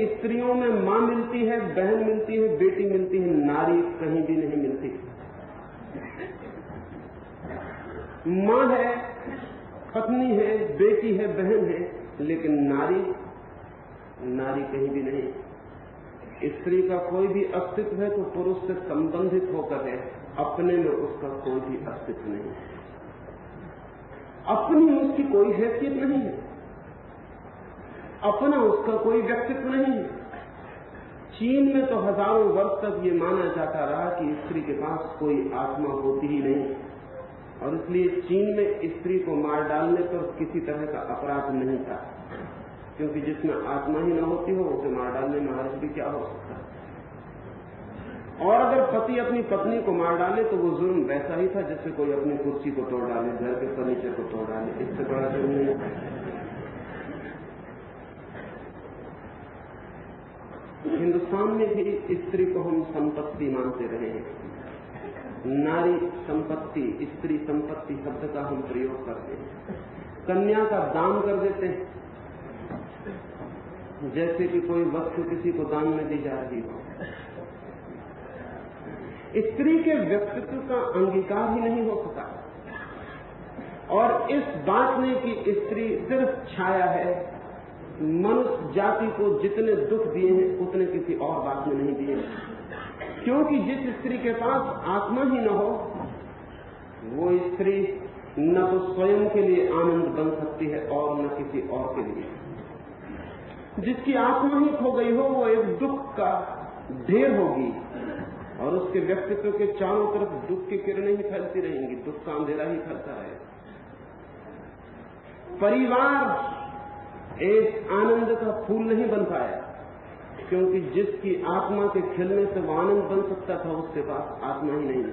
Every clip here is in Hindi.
स्त्रियों में मां मिलती है, बहन मिलती है, बेटी मिलती है, नारी कहीं भी नहीं मिलती। मां है, पत्नी है, बेटी है, बहन है, लेकिन नारी कहीं भी नहीं। स्त्री का कोई भी अस्तित्व है तो पुरुष से संबंधित होकर है, अपने में उसका कोई भी अस्तित्व नहीं, अपनी उसकी कोई हैसियत नहीं है, अपना उसका कोई व्यक्तित्व नहीं है। चीन में तो हजारों वर्ष तक ये माना जाता रहा कि स्त्री के पास कोई आत्मा होती ही नहीं, और इसलिए चीन में स्त्री को मार डालने पर किसी तरह का अपराध नहीं था, क्योंकि जिसमें आत्मा ही न होती हो उसे मार डालने में हर्ज भी क्या हो सकता है। और अगर पति अपनी पत्नी को मार डाले तो वो जुर्म वैसा ही था जैसे कोई अपनी कुर्सी को तोड़ डाले, घर के फर्नीचर को तोड़ डाले, इससे बड़ा जुर्म नहीं था। हिंदुस्तान में भी स्त्री को हम संपत्ति मानते रहे हैं। नारी संपत्ति, स्त्री संपत्ति शब्द का हम प्रयोग करते हैं। कन्या का दान कर देते हैं जैसे कि कोई वस्तु किसी को दान में दी जा रही हो। स्त्री के व्यक्तित्व का अंगीकार ही नहीं हो सका, और इस बात ने कि स्त्री सिर्फ छाया है, मनुष्य जाति को जितने दुख दिए हैं उतने किसी और बात में नहीं दिए, क्योंकि जिस स्त्री के पास आत्मा ही न हो वो स्त्री न तो स्वयं के लिए आनंद बन सकती है और न किसी और के लिए। जिसकी आत्मा ही खो गई हो वो एक दुख का ढेर होगी, और उसके व्यक्तित्व के चारों तरफ दुख की किरणें ही फैलती रहेंगी, दुख का अंधेरा ही फैलता रहेगा। परिवार एक आनंद का फूल नहीं बन पाया, क्योंकि जिसकी आत्मा के खिलने से वो आनंद बन सकता था उसके पास आत्मा ही नहीं।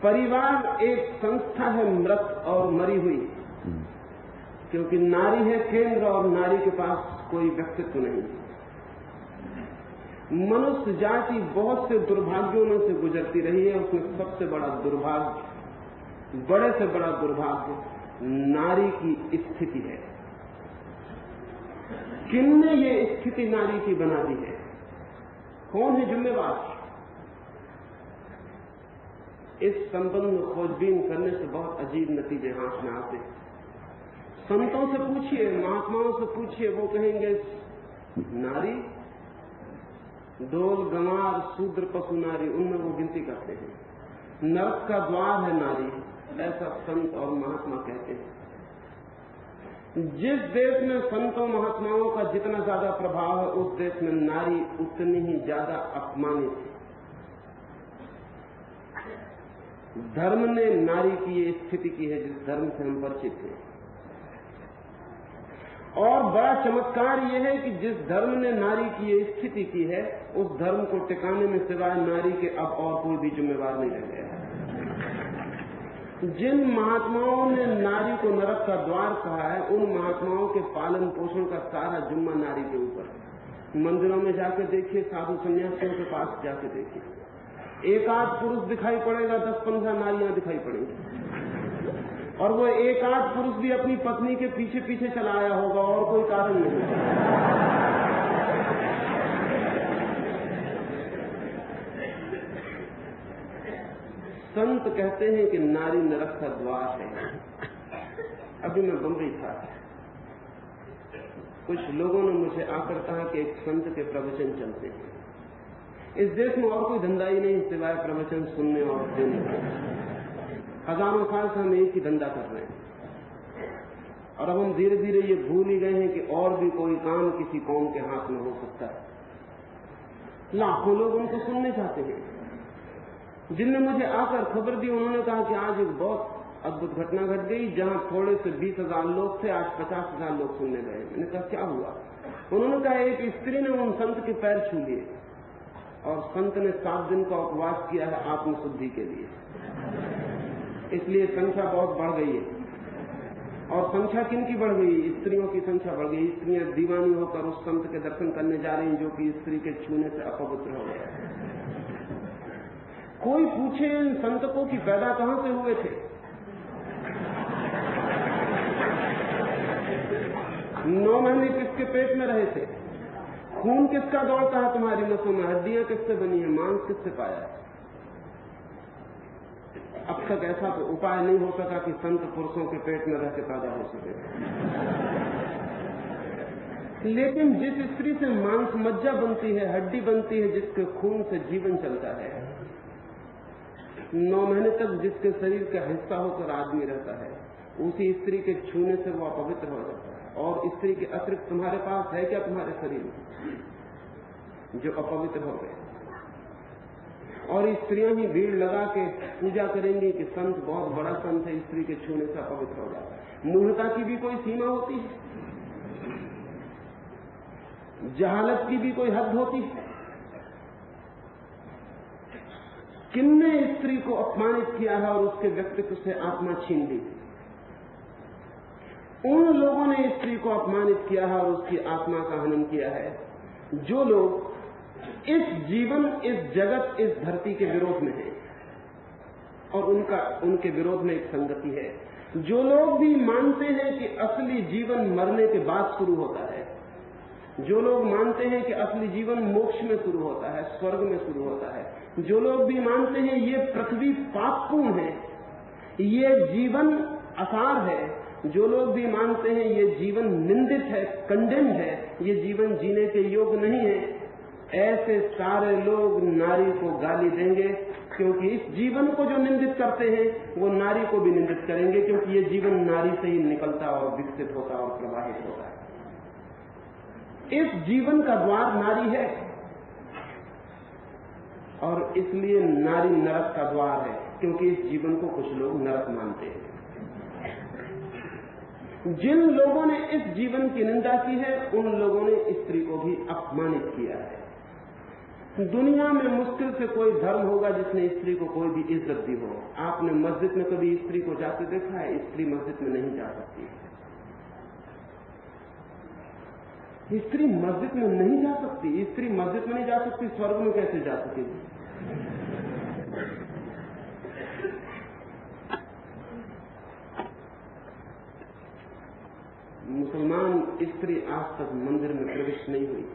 परिवार एक संस्था है मृत और मरी हुई, क्योंकि नारी है केंद्र और नारी के पास कोई व्यक्तित्व नहीं। मनुष्य जाति बहुत से दुर्भाग्यों में से गुजरती रही है, उसमें सबसे बड़ा दुर्भाग्य, बड़े से बड़ा दुर्भाग्य नारी की स्थिति है। किसने ये स्थिति नारी की बना दी है? कौन है जिम्मेवार? इस संबंध में खोजबीन करने से बहुत अजीब नतीजे हाथ में आते हैं। संतों से पूछिए, महात्माओं से पूछिए, वो कहेंगे नारी, ढोल गंवार शूद्र पशु नारी, उनमें वो गिनती करते हैं। नरक का द्वार है नारी, ऐसा संत और महात्मा कहते हैं। जिस देश में संतों महात्माओं का जितना ज्यादा प्रभाव है उस देश में नारी उतनी ही ज्यादा अपमानित है। धर्म ने नारी की ये स्थिति की है जिस धर्म से हम परिचित हैं। और बड़ा चमत्कार यह है कि जिस धर्म ने नारी की ये स्थिति की है उस धर्म को टिकाने में सिवाय नारी के अब और कोई भी जिम्मेवार नहीं रह गया। जिन महात्माओं ने नारी को नरक का द्वार कहा है उन महात्माओं के पालन पोषण का सारा जुम्मा नारी के ऊपर है। मंदिरों में जाके देखिए, साधु सन्यासियों के पास जाके देखिए, एक आध पुरुष दिखाई पड़ेगा, 10-15 नारियां दिखाई पड़ेंगी, और वो एक आध पुरुष भी अपनी पत्नी के पीछे पीछे चला आया होगा और कोई कारण नहीं। संत कहते हैं कि नारी नरक का द्वार है। अभी मैं बम्बई था, कुछ लोगों ने मुझे आकर कहा कि एक संत के प्रवचन चलते हैं। इस देश में और कोई धंधा ही नहीं सिवाय प्रवचन सुनने और देने का। हजारों साल से हम एक ही धंधा कर रहे हैं, और अब हम धीरे धीरे ये भूल ही गए हैं कि और भी कोई काम किसी कौम के हाथ में हो सकता है। लाखों लोग उनको सुनने चाहते हैं। जिनने मुझे आकर खबर दी उन्होंने कहा कि आज एक बहुत अद्भुत घटना घट गई, जहां थोड़े से 20,000 लोग थे, आज 50,000 लोग सुनने गए। मैंने कहा क्या हुआ? उन्होंने कहा एक स्त्री ने उन संत के पैर छू लिए और संत ने 7 दिन का उपवास किया है आत्मशुद्धि के लिए, इसलिए संख्या बहुत बढ़ गई है। और संख्या किनकी बढ़ गई? स्त्रियों की संख्या बढ़ गई। स्त्रियां दीवानी होकर उस संत के दर्शन करने जा रही जो कि स्त्री के छूने से अपवित्र हो गया। कोई पूछे इन संतकों की पैदा कहां से हुए थे? 9 महीने किसके पेट में रहे थे? खून किसका दौड़ता है तुम्हारी नसों में? हड्डियां किससे बनी है? मांस किससे पाया है? अब तक ऐसा तो उपाय नहीं हो सका कि संत पुरुषों के पेट में रह के पैदा हो सके। लेकिन जिस स्त्री से मांस मज्जा बनती है, हड्डी बनती है, जिसके खून से जीवन चलता है, 9 महीने तक जिसके शरीर का हिस्सा होकर आदमी रहता है, उसी स्त्री के छूने से वो अपवित्र हो जाता है। और स्त्री के अतिरिक्त तुम्हारे पास है क्या तुम्हारे शरीर में जो अपवित्र हो गए? और स्त्रियां ही भीड़ लगा के पूजा करेंगी कि संत बहुत बड़ा संत है, स्त्री के छूने से अपवित्र हो जाता है। मूढ़ता की भी कोई सीमा होती है? जहालत की भी कोई हद होती है? किसने स्त्री को अपमानित किया है और उसके व्यक्तित्व से आत्मा छीन ली? उन लोगों ने स्त्री को अपमानित किया है और उसकी आत्मा का हनन किया है जो लोग इस जीवन, इस जगत, इस धरती के विरोध में है। और उनके विरोध में एक संगति है। जो लोग भी मानते हैं कि असली जीवन मरने के बाद शुरू होता है, जो लोग मानते हैं कि असली जीवन मोक्ष में शुरू होता है, स्वर्ग में शुरू होता है, जो लोग भी मानते हैं ये पृथ्वी पापपूर्ण है, ये जीवन असार है, जो लोग भी मानते हैं ये जीवन निंदित है, कंडेम्ड है, ये जीवन जीने के योग्य नहीं है, ऐसे सारे लोग नारी को गाली देंगे। क्योंकि इस जीवन को जो निंदित करते हैं वो नारी को भी निंदित करेंगे, क्योंकि ये जीवन नारी से ही निकलता और विकसित होता और प्रवाहित होता है। इस जीवन का द्वार नारी है और इसलिए नारी नरक का द्वार है, क्योंकि इस जीवन को कुछ लोग नरक मानते हैं। जिन लोगों ने इस जीवन की निंदा की है उन लोगों ने स्त्री को भी अपमानित किया है। दुनिया में मुश्किल से कोई धर्म होगा जिसने स्त्री को कोई भी इज्जत दी हो। आपने मस्जिद में कभी स्त्री को जाते देखा है? स्त्री मस्जिद में नहीं जा सकती। स्त्री मस्जिद में नहीं जा सकती। स्त्री मस्जिद में नहीं जा सकती, स्वर्ग में कैसे जा सकेगी? मुसलमान स्त्री आज तक मंदिर में प्रवेश नहीं हुई।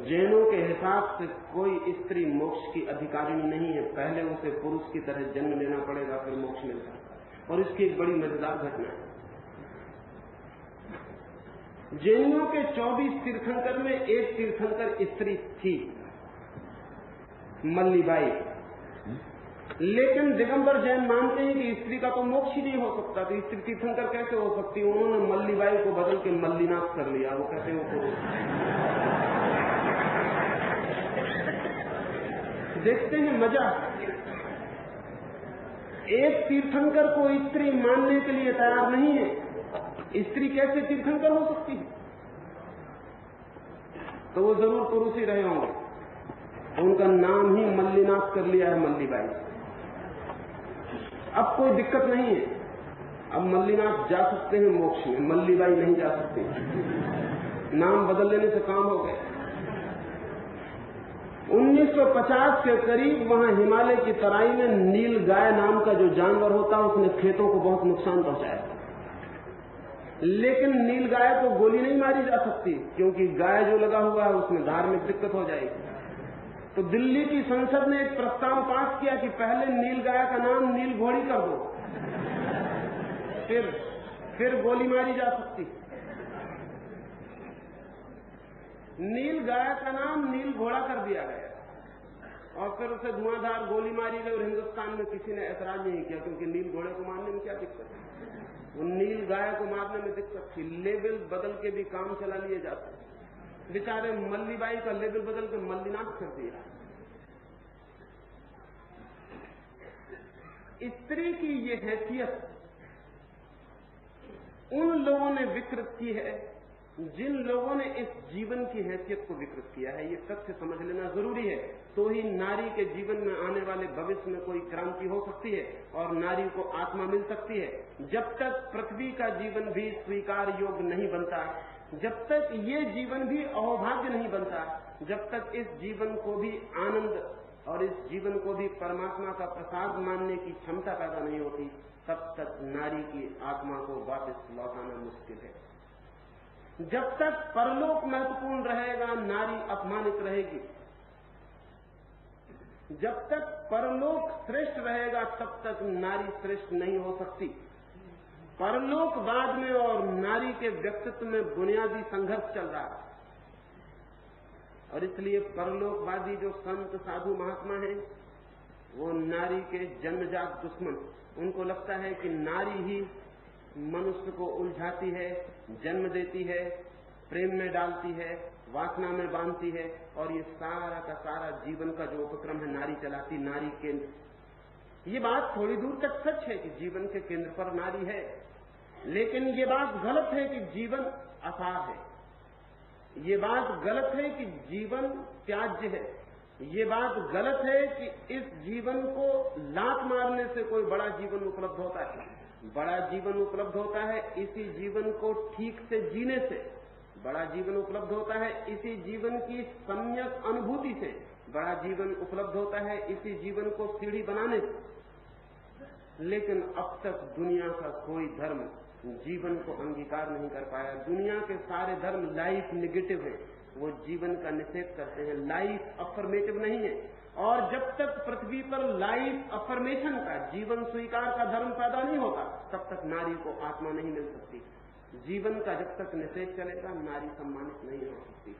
जैनों के हिसाब से कोई स्त्री मोक्ष की अधिकारिणी नहीं है। पहले उसे पुरुष की तरह जन्म लेना पड़ेगा, फिर मोक्ष मिलता है। और इसकी एक बड़ी मजेदार घटना है। जैनियों के 24 तीर्थंकर में एक तीर्थंकर स्त्री थी, मल्लीबाई। लेकिन दिगंबर जैन मानते हैं कि स्त्री का तो मोक्ष ही नहीं हो सकता, तो स्त्री तीर्थंकर कैसे हो सकती? उन्होंने मल्लीबाई को बदल के मल्लीनाथ कर लिया। वो कहते हैं वो पुरुष। देखते हैं मजा। एक तीर्थंकर को स्त्री मानने के लिए तैयार नहीं है। स्त्री कैसे तीर्थंकर हो सकती है? तो वो जरूर पुरुष ही रहे होंगे। उनका नाम ही मल्लीनाथ कर लिया है, मल्लीबाई। अब कोई दिक्कत नहीं है। अब मल्लीनाथ जा सकते हैं मोक्ष में, मल्लीबाई नहीं जा सकती। नाम बदल लेने से काम हो गया। 1950 के करीब वहां हिमालय की तराई में नील गाय नाम का जो जानवर होता है उसने खेतों को बहुत नुकसान पहुंचाया। लेकिन नील गाय को गोली नहीं मारी जा सकती, क्योंकि गाय जो लगा हुआ है उसमें धार्मिक दिक्कत हो जाएगी। तो दिल्ली की संसद ने एक प्रस्ताव पास किया कि पहले नील गाय का नाम नील घोड़ी कर दो, फिर गोली मारी जा सकती। नील गाय का नाम नील घोड़ा कर दिया गया और फिर उसे धुआंधार गोली मारी गई। और हिंदुस्तान में किसी ने ऐतराज नहीं किया, क्योंकि नील घोड़े को मारने में क्या दिक्कत है? वो नील गाय को मारने में दिक्कत थी। लेबल बदल के भी काम चला लिए जाते। बेचारे मल्लीबाई का लेबल बदल के मल्लीनाथ कर दिया। स्त्री की ये हैसियत उन लोगों ने विकृत की है जिन लोगों ने इस जीवन की हैसियत को विकृत किया है। ये तथ्य समझ लेना जरूरी है, तो ही नारी के जीवन में आने वाले भविष्य में कोई क्रांति हो सकती है और नारी को आत्मा मिल सकती है। जब तक पृथ्वी का जीवन भी स्वीकार योग्य नहीं बनता, जब तक ये जीवन भी अहोभाग्य नहीं बनता, जब तक इस जीवन को भी आनंद और इस जीवन को भी परमात्मा का प्रसाद मानने की क्षमता पैदा नहीं होती, तब तक नारी की आत्मा को वापस लौटाना मुश्किल है। जब तक परलोक महत्वपूर्ण रहेगा, नारी अपमानित रहेगी। जब तक परलोक श्रेष्ठ रहेगा, तब तक नारी श्रेष्ठ नहीं हो सकती। परलोकवाद में और नारी के व्यक्तित्व में बुनियादी संघर्ष चल रहा है, और इसलिए परलोकवादी जो संत साधु महात्मा हैं, वो नारी के जन्मजात दुश्मन। उनको लगता है कि नारी ही मनुष्य को उलझाती है, जन्म देती है, प्रेम में डालती है, वासना में बांधती है, और ये सारा का सारा जीवन का जो उपक्रम है नारी चलाती, नारी केंद्र। ये बात थोड़ी दूर तक सच है कि जीवन के केंद्र पर नारी है, लेकिन ये बात गलत है कि जीवन असार है। ये बात गलत है कि जीवन त्याज्य है। ये बात गलत है कि इस जीवन को लात मारने से कोई बड़ा जीवन उपलब्ध होता है। बड़ा जीवन उपलब्ध होता है इसी जीवन को ठीक से जीने से। बड़ा जीवन उपलब्ध होता है इसी जीवन की सम्यक अनुभूति से। बड़ा जीवन उपलब्ध होता है इसी जीवन को सीढ़ी बनाने से। लेकिन अब तक दुनिया का कोई धर्म जीवन को अंगीकार नहीं कर पाया। दुनिया के सारे धर्म लाइफ नेगेटिव है, वो जीवन का निषेध करते हैं, लाइफ अफर्मेटिव नहीं है। और जब तक पृथ्वी पर लाइफ अफर्मेशन का, जीवन स्वीकार का धर्म पैदा नहीं होता, तब तक नारी को आत्मा नहीं मिल सकती। जीवन का जब तक निषेध चलेगा, नारी सम्मानित नहीं हो सकती।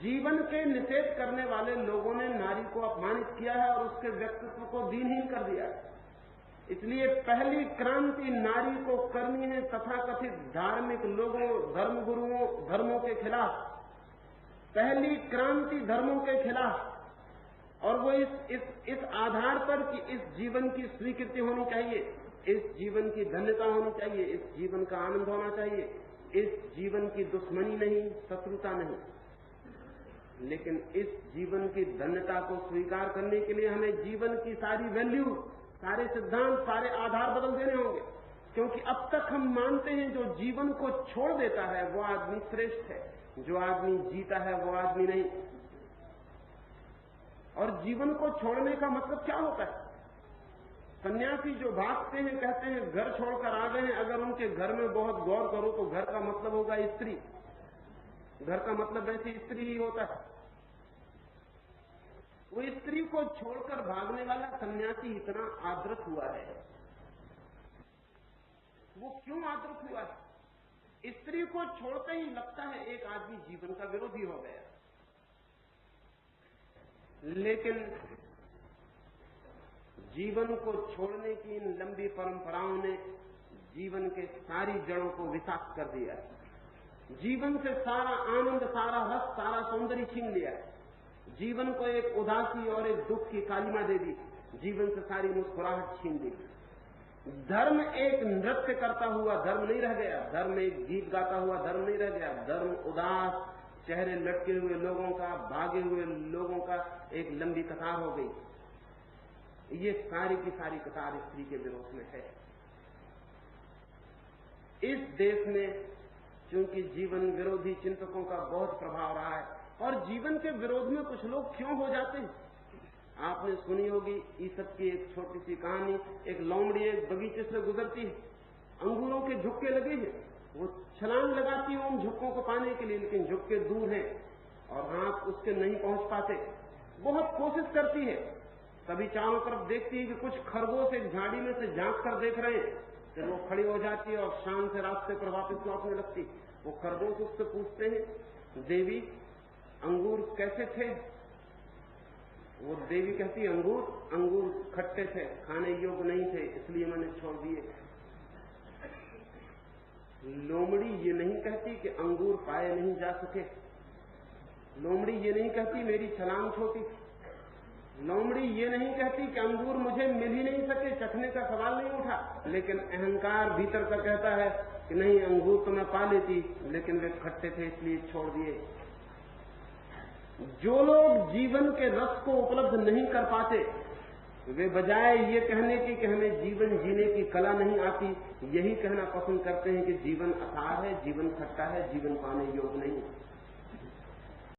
जीवन के निषेध करने वाले लोगों ने नारी को अपमानित किया है और उसके व्यक्तित्व को दीनहीन कर दिया है। इसलिए पहली क्रांति नारी को करनी है तथाकथित धार्मिक लोगों, धर्मगुरुओं, धर्मों के खिलाफ। पहली क्रांति धर्मों के खिलाफ, और वो इस आधार पर कि इस जीवन की स्वीकृति होनी चाहिए, इस जीवन की धन्यता होनी चाहिए, इस जीवन का आनंद होना चाहिए, इस जीवन की दुश्मनी नहीं, शत्रुता नहीं। लेकिन इस जीवन की धन्यता को स्वीकार करने के लिए हमें जीवन की सारी वैल्यू, सारे सिद्धांत, सारे आधार बदल देने होंगे। क्योंकि अब तक हम मानते हैं जो जीवन को छोड़ देता है वो आदमी श्रेष्ठ है, जो आदमी जीता है वो आदमी नहीं। और जीवन को छोड़ने का मतलब क्या होता है? सन्यासी जो भागते हैं, कहते हैं घर छोड़कर आ गए हैं, अगर उनके घर में बहुत गौर करो तो घर का मतलब होगा स्त्री। घर का मतलब वैसे स्त्री ही होता है। वो स्त्री को छोड़कर भागने वाला सन्यासी इतना आदृत हुआ है। वो क्यों आदृत हुआ है? स्त्री को छोड़ते ही लगता है एक आदमी जीवन का विरोधी हो गया। लेकिन जीवन को छोड़ने की इन लंबी परंपराओं ने जीवन के सारी जड़ों को विषाक्त कर दिया है। जीवन से सारा आनंद, सारा रस, सारा सौंदर्य छीन लिया है। जीवन को एक उदासी और एक दुख की कालिमा दे दी। जीवन से सारी मुस्कुराहट छीन दी। धर्म एक नृत्य करता हुआ धर्म नहीं रह गया। धर्म एक गीत गाता हुआ धर्म नहीं रह गया। धर्म उदास, चेहरे लटके हुए लोगों का, भागे हुए लोगों का एक लंबी कतार हो गई। ये सारी की सारी कतार स्त्री के विरोध में है। इस देश में चूंकि जीवन विरोधी चिंतकों का बहुत प्रभाव रहा है, और जीवन के विरोध में कुछ लोग क्यों हो जाते हैं? आपने सुनी होगी ईसप की एक छोटी सी कहानी। एक लोमड़ी एक बगीचे से गुजरती है, अंगूरों के झुक्के लगे हैं, वो छलांग लगाती है उन झुक्कों को पाने के लिए, लेकिन झुक्के दूर हैं और हाथ उसके नहीं पहुंच पाते। बहुत कोशिश करती है, कभी चारों तरफ देखती है कि कुछ खरगोश एक झाड़ी में से झांक कर देख रहे हैं, फिर वो खड़ी हो जाती है और शान से रास्ते पर वापस लौटने लगती। वो खरगोश उससे पूछते हैं, देवी अंगूर कैसे थे? वो देवी कहती है, अंगूर खट्टे थे, खाने योग्य नहीं थे, इसलिए मैंने छोड़ दिए। लोमड़ी ये नहीं कहती कि अंगूर पाए नहीं जा सके। लोमड़ी ये नहीं कहती मेरी छलांग छोटी। लोमड़ी ये नहीं कहती कि अंगूर मुझे मिल ही नहीं सके, चखने का सवाल नहीं उठा। लेकिन अहंकार भीतर का कहता है कि नहीं, अंगूर तो मैं पा लेती, लेकिन वे खट्टे थे इसलिए छोड़ दिए। जो लोग जीवन के रस को उपलब्ध नहीं कर पाते, वे बजाय ये कहने की कि हमें जीवन जीने की कला नहीं आती, यही कहना पसंद करते हैं कि जीवन असार है, जीवन खट्टा है, जीवन पाने योग्य नहीं।